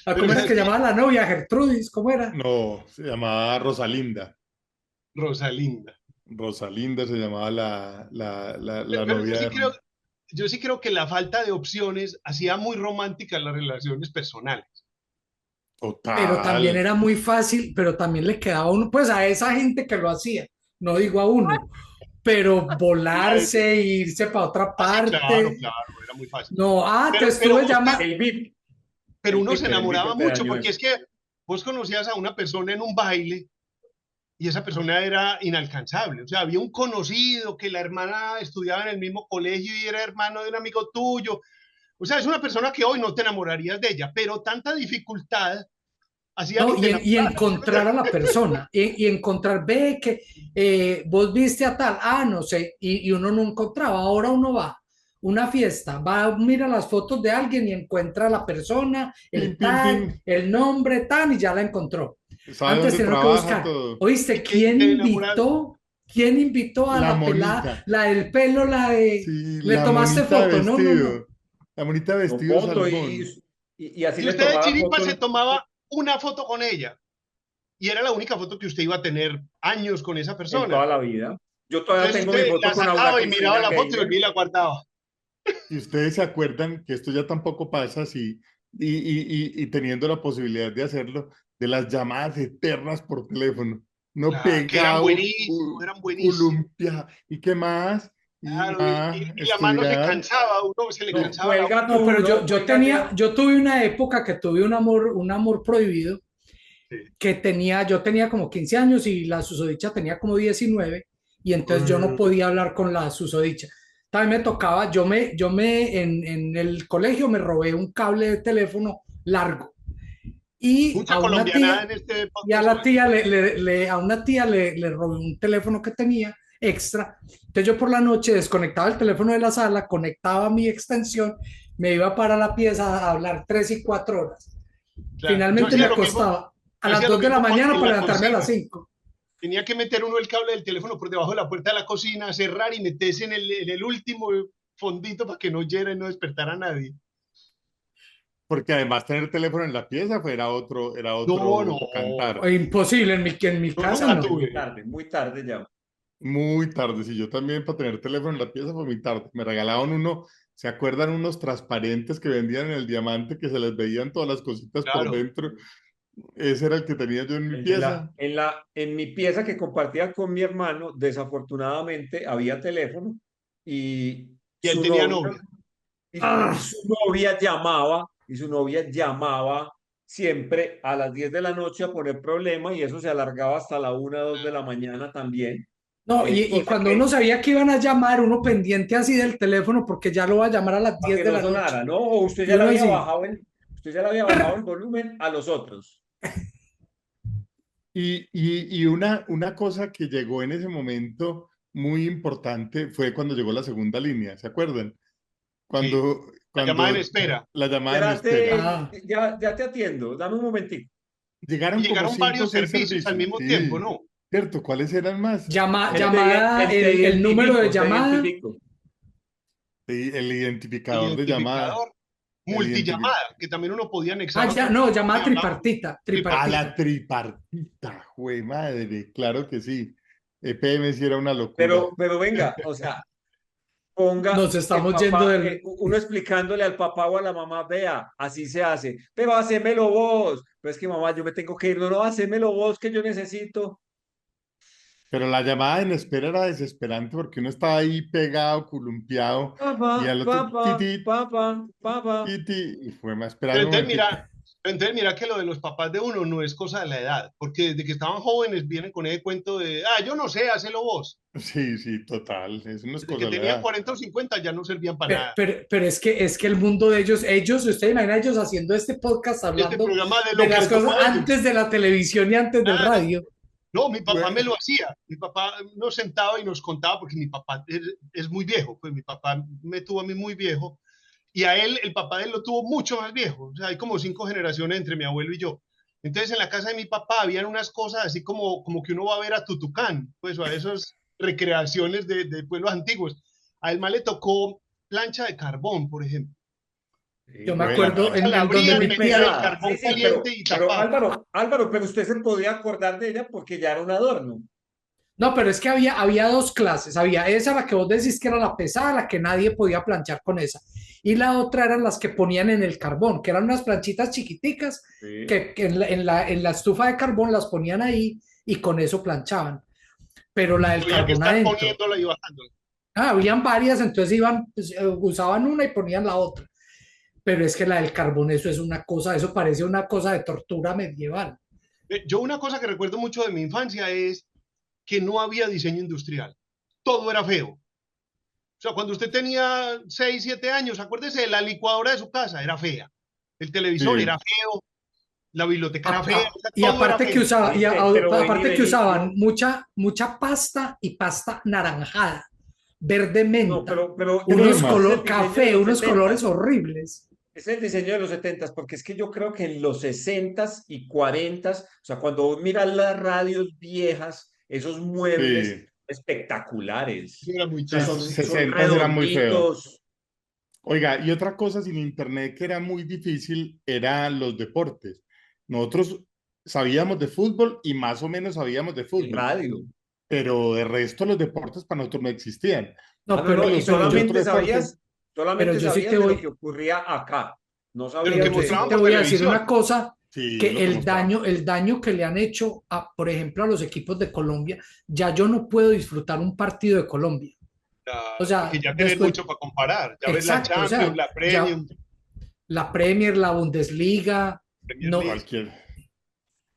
¿A Pero cómo era ¿sabes que qué? llamaba la novia? Gertrudis, ¿cómo era? No, se llamaba Rosalinda. Rosalinda. Rosalinda se llamaba la Pero novia de... yo sí creo que la falta de opciones hacía muy románticas las relaciones personales. Pero Total. también era muy fácil, pero también le quedaba a uno, pues a esa gente que lo hacía, no digo a uno, pero volarse, irse para otra Sí, claro, parte. claro, era muy fácil. No, te Pero estuve llamando. El VIP, pero uno se el VIP enamoraba te mucho dañó porque eso. es que vos conocías a una persona en un baile y esa persona era inalcanzable. O sea, había un conocido que la hermana estudiaba en el mismo colegio y era hermano de un amigo tuyo. O sea, es una persona que hoy no te enamorarías de ella, pero tanta dificultad hacían No, y enamorar. encontrar a la persona, y encontrar, ve que vos viste a tal, no sé, y uno no encontraba. Ahora uno va a una fiesta, va, mira las fotos de alguien y encuentra a la persona, Pin, el pin, tal, pin. el nombre, tal, y ya la encontró. ¿Sabe Antes dónde tenía que trabaja buscar, todo? ¿oíste? Y te enamoras. ¿Quién invitó a La la pelada, monita. la del pelo, la de, Sí, le la tomaste monita foto? No, no, no. vestido. La monita No vestido foto salmón. y así Y le usted de tomaba chiripa se fotos. tomaba una foto con ella. Y era la única foto que usted iba a tener años con esa En toda persona. la vida. Yo todavía Entonces tengo mi usted foto la con Aura sacaba y miraba Cristina la foto y Gaynor. volvía y la guardaba. Y ustedes se acuerdan que esto ya tampoco pasa así, y teniendo la posibilidad de hacerlo, de las llamadas eternas por teléfono, no Claro, que eran pegado, buenísimos, eran buenísimos. columpia, ¿y qué más? Y Claro, y la mano se estudiar. cansaba, uno se le No, cansaba la cuelga No, tú, pero no, cuelga ya. yo tuve una época que tuve un amor prohibido mano. que yo tenía como 15 años y la susodicha tenía como 19 y entonces yo no podía hablar con la susodicha. También me tocaba, en el colegio me robé un cable de teléfono largo y Mucha colombianada en este y a podcast la hoy. tía a una tía le robé un teléfono que tenía extra. Entonces yo por la noche desconectaba el teléfono de la sala, conectaba mi extensión, me iba para la pieza a hablar 3 y 4 horas. Claro, Finalmente me acostaba a yo las hacía lo 2 de la mismo mañana en para la levantarme a las cocina. 5. Tenía que meter uno el cable del teléfono por debajo de la puerta de la cocina, cerrar y meterse en el último fondito para que no oyera y no despertara a nadie. Porque además tener teléfono en la pieza era No, no, otro cantar. Imposible, en mi yo casa nunca no. Muy tuve. tarde, muy tarde ya. Muy tarde, sí, yo también para tener teléfono en la pieza fue muy tarde. Me regalaban uno, ¿se acuerdan unos transparentes que vendían en el Diamante que se les veían todas las cositas por Claro. dentro? Ese era el que tenía yo en mi En pieza. en mi pieza que compartía con mi hermano, desafortunadamente había teléfono y Y él su tenía novia, novia. y su novia llamaba siempre a las 10 de la noche a poner problema y eso se alargaba hasta la 1 2 de la mañana también. No, y Cosa cuando uno que sabía que iban a llamar, uno pendiente así del teléfono porque ya lo va a llamar a las para 10 que de no la noche. sonara, ¿no? O Y uno así, usted ya le había bajado el volumen a los otros. Y una cosa que llegó en ese momento muy importante fue cuando llegó la segunda línea, ¿se acuerdan? Sí. La llamada en Cuando espera. la llamada en espera. Espérate, ah, ya te atiendo, dame un momentico. Y Llegaron como llegaron cinco o varios seis servicios al servicios, mismo tiempo, sí, ¿no? ¿cierto? ¿Cuáles eran más? Era llamada, Te el número de identifico, te llamada. identifico. sí, el identificador de llamada, Identificador, el identificador. multillamada, que también uno podía anexar Ya, otro no, teléfono y llamada hablaba tripartita, A tripartita. la tripartita. tripartita, jue madre, claro que sí. EPM sí era una locura. Pero venga, o sea, ponga Nos el estamos yendo papá, del... uno explicándole al papá o a la mamá, vea, así se hace, pero hacémelo vos. Pero es que mamá, yo me tengo que ir, no, no, hacémelo vos que yo necesito. Pero la llamada en espera era desesperante porque uno estaba ahí pegado, columpiado, Papá, y al otro, papá, titi, papá, papá. titi, y fue más, esperar Pero un entonces momentico. mira, pero entonces mira que lo de los papás de uno no es cosa de la edad, porque desde que estaban jóvenes vienen con ese cuento de, yo no sé, hacelo vos. Sí, sí, total, eso no es Desde cosa que de la tenían edad. 40 o 50 ya no servían para nada. Pero es que el mundo de usted imagina ellos haciendo este podcast Este hablando programa de de lo que las le cosas tocó a ellos. antes de la televisión y antes del Claro. radio. No, mi papá me Bueno, lo hacía. Mi papá nos sentaba y nos contaba, porque mi papá es muy viejo, pues mi papá me tuvo a mí muy viejo, y a él, el papá de él lo tuvo mucho más viejo. O sea, hay como 5 generaciones entre mi abuelo y yo. Entonces, en la casa de mi papá habían unas cosas así como que uno va a ver a Tutucán, pues, o a esas recreaciones de pueblos antiguos. A él más le tocó plancha de carbón, por ejemplo. Yo Sí, me fue la acuerdo plancha. La en donde abrían, muy mi tía, metían el pesada. Sí, carbón sí, caliente y pero tapado. Álvaro, pero usted se podía acordar de ella porque ya era un adorno. no, pero es que había dos clases. Había esa, la que vos decís que era la pesada, la que nadie podía planchar con esa. Y la otra eran las que ponían en el carbón, que eran unas planchitas chiquiticas Sí. que en la estufa de carbón las ponían ahí y con eso planchaban. Pero la del Había que carbón estar adentro. poniéndola y bajándola. Habían varias, entonces iban, pues, usaban una y ponían la otra. Pero es que la del carbón, eso es una cosa, eso parece una cosa de tortura medieval. Yo una cosa que recuerdo mucho de mi infancia es que no había diseño industrial. Todo era feo. O sea, cuando usted tenía 6 7 años, acuérdese de la licuadora de su casa, era fea. El televisor era Sí, feo. la biblioteca era fea, o sea, Y todo era aparte que feo. usaba, y Pero vení, aparte que vení, usaban mucha pasta y pasta naranjada, verde no, menta, Qué unos normal. ese es color el diseño de café, los unos colores 70. horribles. Es el diseño de los 70, porque es que yo creo que en los 60 y 40, o sea, cuando vos miras las radios viejas, esos muebles Sí, espectaculares, Era muy o sea, sí, charro. son 60 era muy feo. redonditos. Oiga, y otra cosa sin internet que era muy difícil eran los deportes. Nosotros sabíamos de fútbol y más o menos sabíamos de El fútbol, radio. pero de resto los deportes para nosotros no existían. Ah, No, no, no, y ¿Qué otro deporte? pero solamente yo sí sabías te de lo voy, que ocurría acá. No De lo que sabías yo sí de, te mostraban por voy a decir televisión. una cosa, Sí, que lo que mostraba. el daño que le han hecho, por ejemplo, a los equipos de Colombia, ya yo no puedo disfrutar un partido de Colombia. O Porque sea, ya tenés después, mucho para comparar. Ya ves la exacto, o Champions, sea, la ya Premium, la Premier, la Bundesliga, Premier no, League. Cualquier.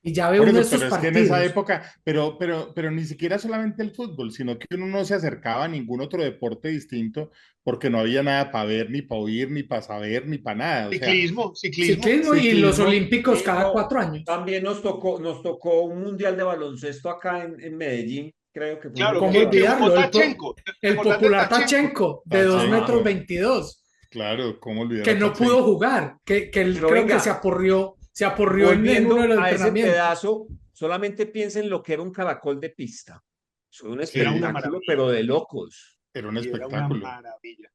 y ya ve Por uno de eso, estos pero es que en esa partidos. época, pero ni siquiera solamente el fútbol, sino que uno no se acercaba a ningún otro deporte distinto porque no había nada para ver, ni para oír, ni para saber, ni para nada. O sea, Ciclismo, ciclismo. Ciclismo y los ciclismo, olímpicos cada mismo. 4 años. También nos tocó un mundial de baloncesto acá en Medellín, creo que fuimos Claro, los ¿Cómo que únicos. jugó olvidarlo? Tachenko. ¿Te El acordás de popular Tachenko? Tachenko, de 2 metros Tachenko, 22, claro, ¿cómo olvidar que a no pudo Tachenko? jugar, que él Pero creo que venga, se aporrió en uno de volviendo los a ese entrenamientos. pedazo, solamente piensen lo que era un caracol de pista. Fue un Era una Sí, espectáculo, maravilla. pero de locos. era un Y era una espectáculo. maravilla.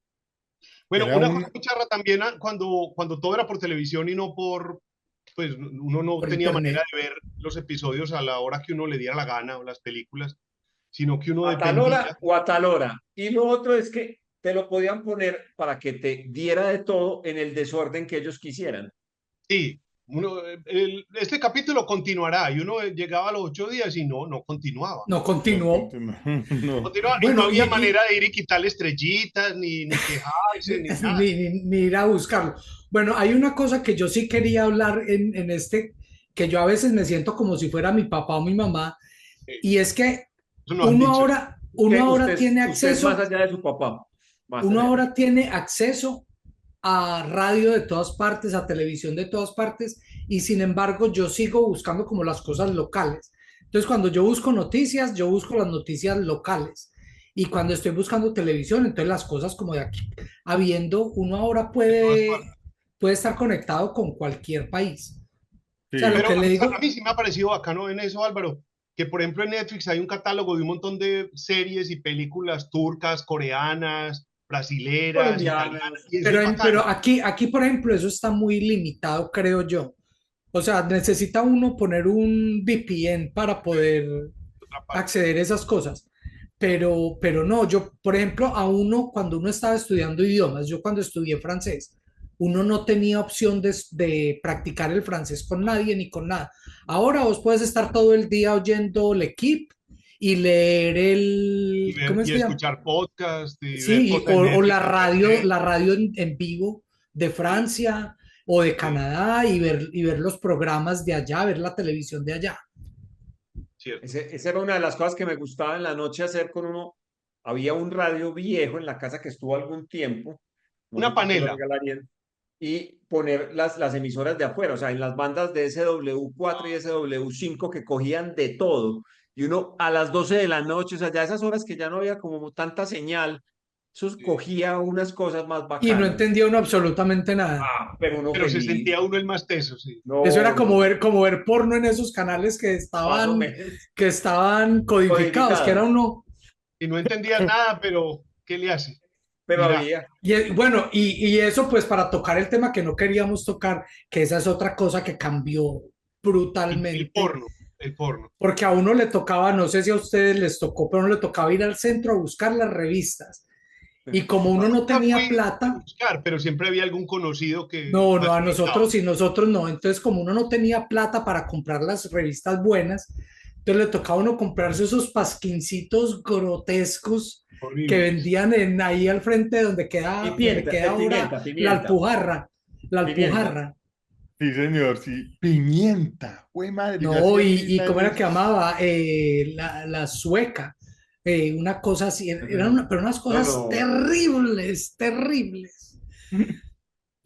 Bueno, Era una cosa un, muy charra también cuando todo era por televisión y no por, pues uno no Por tenía manera internet. de ver los episodios a la hora que uno le diera la gana o las películas, sino que uno A tal hora dependía. o a tal hora. Y lo otro es que te lo podían poner para que te diera de todo en el desorden que ellos quisieran. Sí, este capítulo continuará y uno llegaba a los 8 días y no continuaba. No no, continuó. no. Continuaba y no Bueno, había manera de ir y quitarle estrellitas, ni quejarse, ni nada. ni ir a buscarlo. Bueno, hay una cosa que yo sí quería hablar en este, que yo a veces me siento como si fuera mi papá o mi mamá, y es que Eso nos han dicho. uno ahora tiene Usted es más acceso, allá de su papá. Más uno allá. ahora tiene acceso a radio de todas partes, a televisión de todas partes, y sin embargo yo sigo buscando como las cosas locales. Entonces, cuando yo busco noticias, yo busco las noticias locales. Y cuando estoy buscando televisión, entonces las cosas como de aquí, habiendo, uno ahora De todas partes. puede estar conectado con cualquier país. O sea, lo Sí, Pero que le a digo, mí sí me ha parecido bacano en eso, Álvaro, que por ejemplo en Netflix hay un catálogo de un montón de series y películas turcas, coreanas, brasileras, italianas, Colombianas. y eso es pero bacano. aquí, por ejemplo, eso está muy limitado, creo yo. O sea, necesita uno poner un VPN para poder Otra parte. acceder a esas cosas. Pero no, yo, por ejemplo, cuando uno estaba estudiando idiomas, yo cuando estudié francés, uno no tenía opción de practicar el francés con nadie ni con nada. Ahora vos puedes estar todo el día oyendo L'Equipe y leer ¿cómo es Y que se llama? escuchar podcast y ver Sí, cosas en o Netflix, internet, la radio en vivo de sí, Francia o de sí, Canadá y ver los programas de allá, ver la televisión de allá. cierto. Esa era una de las cosas que me gustaba en la noche hacer con uno. Había un radio viejo en la casa que estuvo algún tiempo, no sé Una por qué lo panela. regalarían, y poner las emisoras de afuera, o sea, en las bandas de SW4 y SW5 que cogían de todo. Y uno a las 12 de la noche, o sea, ya esas horas que ya no había como tanta señal, eso Sí. cogía unas cosas más Y no bacanas. entendía uno absolutamente nada. Ah, pero uno Pero se feliz. sentía uno el más teso, sí. Eso era No, no, no, como ver porno en esos canales más o menos. que estaban codificados, que era Codificados, uno. Y no entendía nada, pero ¿qué le hace? pero Mira, había. Bueno, y eso pues para tocar el tema que no queríamos tocar, que esa es otra cosa que cambió el brutalmente, porno, el porno. porque a uno le tocaba, no sé si a ustedes les tocó, pero a uno le tocaba ir al centro a buscar las revistas. Y como uno no Nunca tenía fui a plata, buscar, pero siempre había algún conocido que no, no, a facilitaba. nosotros y nosotros no. Entonces, como uno no tenía plata para comprar las revistas buenas, entonces le tocaba a uno comprarse esos pasquincitos grotescos que Horribles. vendían ahí al frente Y donde pimienta, queda ahora pimienta, la pimienta, Alpujarra, la pimienta. Alpujarra. sí, señor, sí. Pimienta, güey, madre, yo No, hacía y filas cómo era que de... llamaba la sueca, una cosa así, Ujú. pero unas No, cosas no. terribles, terribles.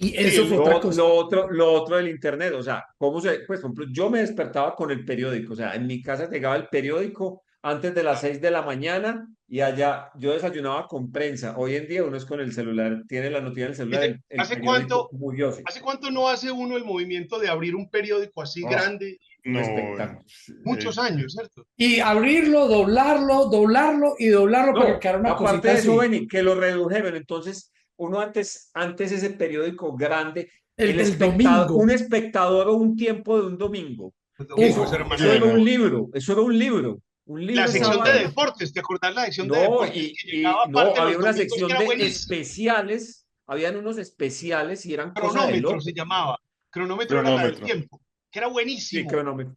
Y Sí, eso fue otra cosa. Lo otro del internet, o sea, pues, por ejemplo, yo me despertaba con el periódico, o sea, en mi casa llegaba el periódico antes de las 6 de la mañana y allá yo desayunaba con prensa. Hoy en día uno es con el celular, tiene la noticia en el celular, Dice, el periódico murió, sí, hace cuánto no hace uno el movimiento de abrir un periódico así ah, grande? un No, espectáculo. Muchos años, ¿cierto? Y abrirlo, doblarlo y doblarlo para que No, quedara una aparte cosita de eso, así. Benny, que lo redujeron. Entonces, uno antes ese periódico grande, El del domingo. un espectador o un tiempo de un domingo. El domingo, Uf, eso era Eso era lleno. un libro, eso era un libro, La esa sección de vaina. deportes, ¿te acordás la sección de No, deportes que llegaba no, aparte había los una domingos que sección era de buenísimo? especiales, habían unos especiales y eran cosa de Cronómetro se loco. llamaba. Cronómetro era la del Cronómetro. tiempo, que era Sí, buenísimo. cronómetro.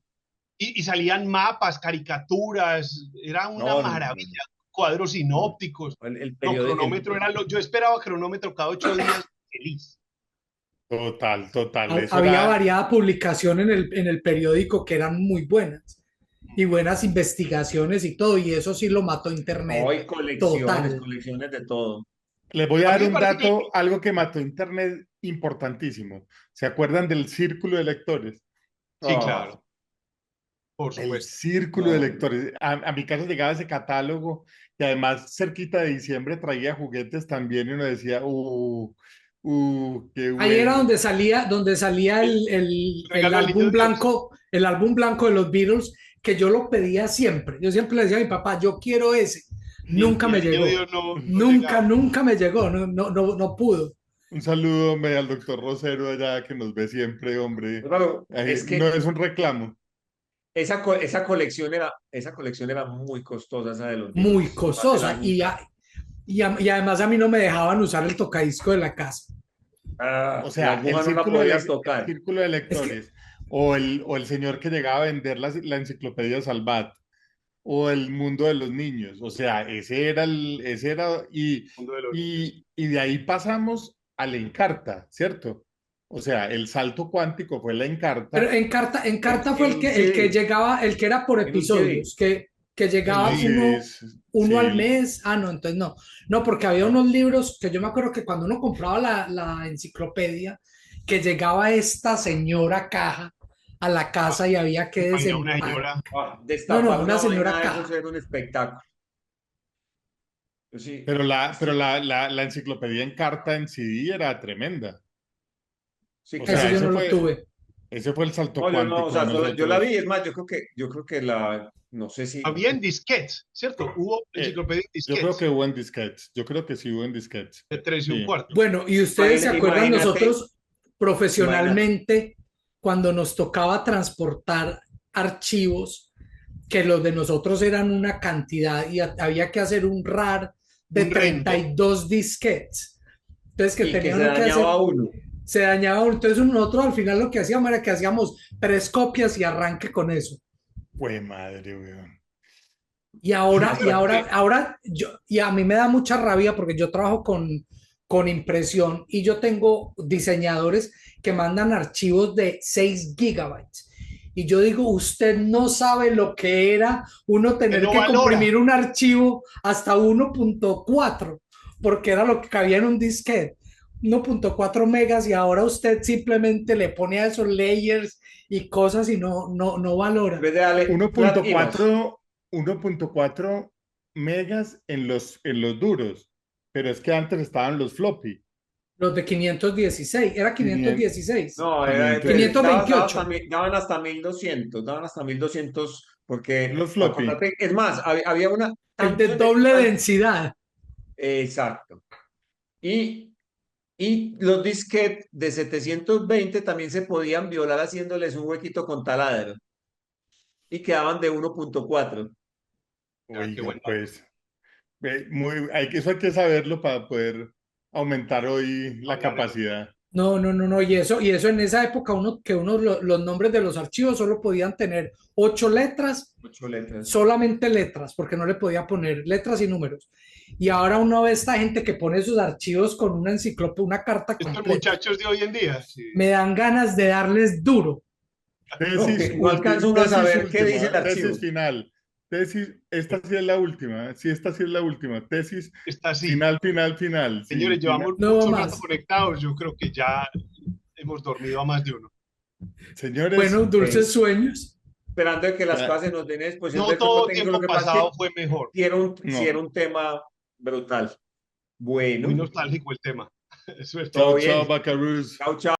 Y salían mapas, caricaturas, era una No, no, no, no, maravilla. Cuadros no. sinópticos. El No, periódico, cronómetro era lo. Yo esperaba cronómetro cada 8 días feliz. Total, total. Eso había era. variada publicación en el periódico que eran muy buenas y buenas investigaciones y todo, y eso sí lo mató Internet hoy colecciones, total. colecciones de todo. Les voy a A mí dar me un parece que dato, algo que mató Internet importantísimo. ¿Se acuerdan del círculo de lectores? sí, Ah, claro, por El supuesto. círculo de no, lectores. A mi casa llegaba ese catálogo y además cerquita de diciembre traía juguetes también y uno decía, qué Ahí era bueno. donde salía El regalo del niño Dios. el álbum blanco de los Beatles, que yo lo pedía siempre. Yo siempre le decía a mi papá, yo quiero ese. Nunca Y me el niño llegó. Dios no Nunca, llegaba. nunca me llegó. No pudo. Un saludo, hombre, al doctor Rosero allá que nos ve siempre, hombre. hermano, Ay, es no que es un reclamo. esa colección era muy costosa, esa de los Muy Beatles. Todas costosa. eran, Y además a mí no me dejaban usar el tocadisco de la casa. O la sea, aguja no la podías el tocar. círculo de Es que lectores, o el señor que llegaba a vender la enciclopedia Salvat, o el mundo de los niños. O sea, ese era, Mundo de los niños. y de ahí pasamos al Encarta, ¿cierto? O sea, el salto cuántico fue la Pero Encarta en carta fue En un el que CD, llegaba, el que era por en un CD. episodios, que en llegaba los CDs, uno sí, al mes. Ah, no, entonces no. No, porque había no. unos libros que yo me acuerdo que cuando uno compraba la enciclopedia, que llegaba esta señora caja a la Ah, casa y había que imagina una desempacar. señora. No, Destapar una una señora vaina de esos caja. era un espectáculo. Yo sí, Pero sí, la enciclopedia Encarta en CD era tremenda. sí, O Ese sea, claro. yo no lo tuve. ese fue el salto No, yo no, o cuántico de sea, yo la vi, nosotros. es más, yo creo que no sé si, Había en disquetes, ¿cierto? Hubo Eh, enciclopedia en yo creo que disquetes hubo en disquetes. Yo creo que sí hubo en disquetes. de 3 y un Sí. cuarto. Bueno, y ustedes se acuerdan imagínate, nosotros imagínate. profesionalmente cuando nos tocaba transportar archivos, que los de nosotros eran una cantidad y había que hacer un RAR de Un render. 32 disquetes. Entonces, que Y que tenía se uno que hacer, dañaba uno. se dañaba uno. Entonces, nosotros al final lo que hacíamos era que hacíamos 3 copias y arranque con eso. Fue madre, weón. Ahora y a mí me da mucha rabia porque yo trabajo con impresión y yo tengo diseñadores que mandan archivos de 6 gigabytes. Y yo digo, usted no sabe lo que era uno Que tener no que valora. comprimir un archivo hasta 1.4 porque era lo que cabía en un disquete, 1.4 megas, y ahora usted simplemente le pone a esos layers y cosas y no En valora. vez de darle flat image. 1.4 megas en los duros, pero es que antes estaban los floppy, Los de 516, era 500, 516, No, quinientos daban hasta 1200, porque los floppy. acuérdate, es más, había una, el de tanto doble densidad. exacto. Y, y los disquetes de 720 también se podían violar haciéndoles un huequito con taladro y quedaban de 1.4. Ah, qué Oiga, buen dato. pues, eso hay que saberlo para poder aumentar hoy la Hablar de capacidad. No, y eso en esa época los nombres de los archivos solo podían tener 8 letras, 8 letras. solamente letras, porque no le podía poner letras y números. Y ahora uno ve a esta gente que pone sus archivos con una enciclopedia, una carta estos completa. muchachos de hoy en día. Sí. Me dan ganas de darles duro. No, que no alcanza uno a Tesis saber qué dice última, el archivo. tesis final. Tesis, esta sí es la última, sí, esta sí es la última. Tesis, Está así. final, final, final. Sí, Señores, llevamos No mucho más. rato conectados. Yo creo que ya hemos dormido a más de uno. Señores, Bueno, dulces sueños. Esperando de que las ah, cosas se nos den en disposición No del tiempo todo técnico. Lo tiempo que pasa es que pasado fue mejor. sí era no. un tema brutal. Muy Bueno, nostálgico el tema. Eso es todo Chao, todo. chao, bien. Bacarus. Chao, chao.